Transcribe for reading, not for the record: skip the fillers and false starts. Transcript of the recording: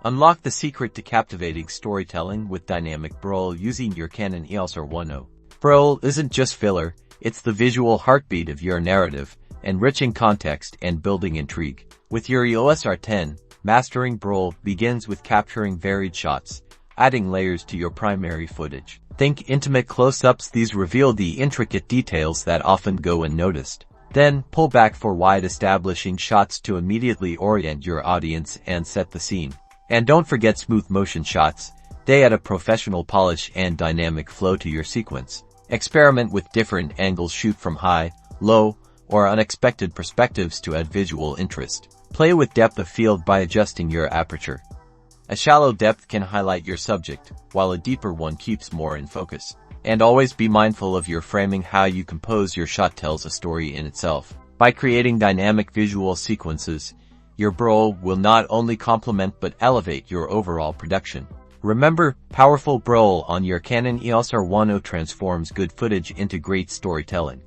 Unlock the secret to captivating storytelling with dynamic Broll using your Canon EOS R10. Broll isn't just filler, it's the visual heartbeat of your narrative, enriching context and building intrigue. With your EOS R10, mastering Broll begins with capturing varied shots, adding layers to your primary footage. Think intimate close-ups. These reveal the intricate details that often go unnoticed. Then, pull back for wide establishing shots to immediately orient your audience and set the scene. And don't forget smooth motion shots. They add a professional polish and dynamic flow to your sequence. Experiment with different angles, shoot from high, low, or unexpected perspectives to add visual interest. Play with depth of field by adjusting your aperture. A shallow depth can highlight your subject, while a deeper one keeps more in focus. And always be mindful of your framing. How you compose your shot tells a story in itself. By creating dynamic visual sequences, your Broll will not only complement but elevate your overall production. Remember, powerful Broll on your Canon EOS R10 transforms good footage into great storytelling.